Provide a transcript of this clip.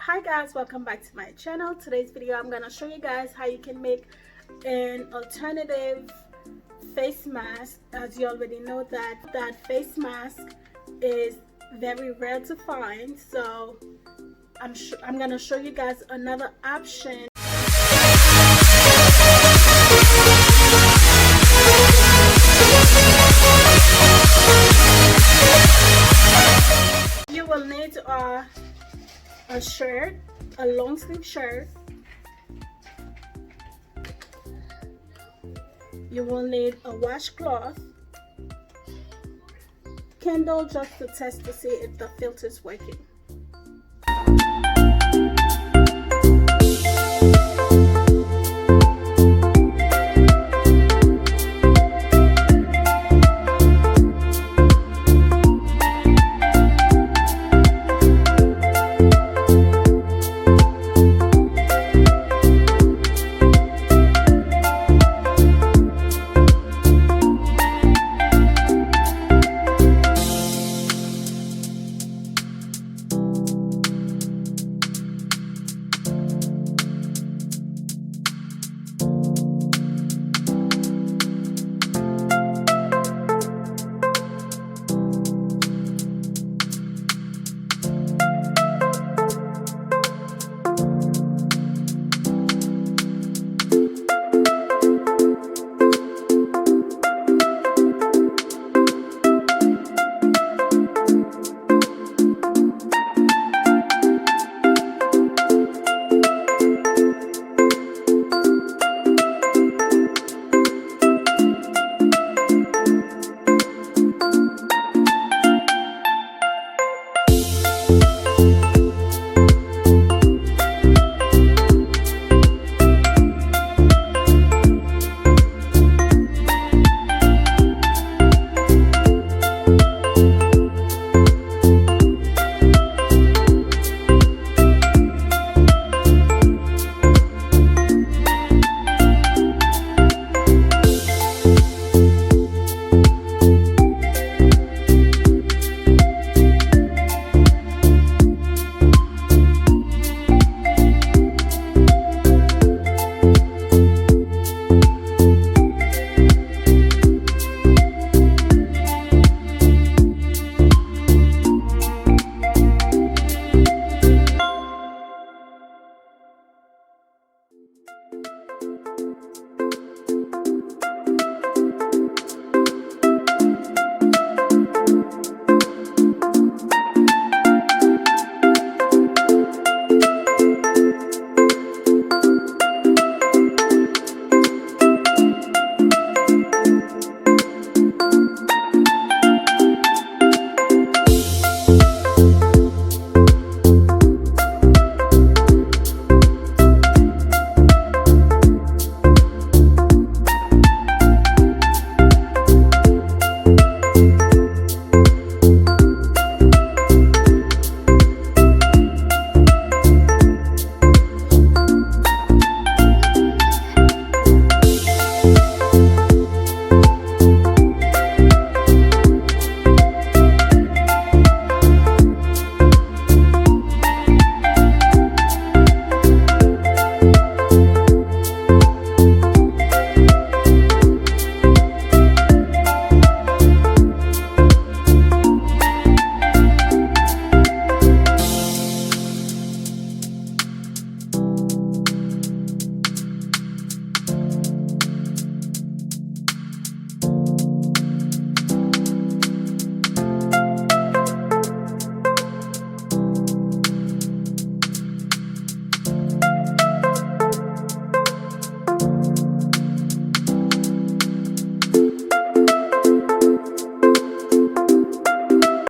Hi guys, welcome back to my channel. Today's video I'm gonna show you guys how you can make an alternative face mask. As you already know that face mask is very rare to find, so I'm gonna show you guys another option. You will need a shirt, a long sleeve shirt. You will need a washcloth, candle just to test to see if the filter is working.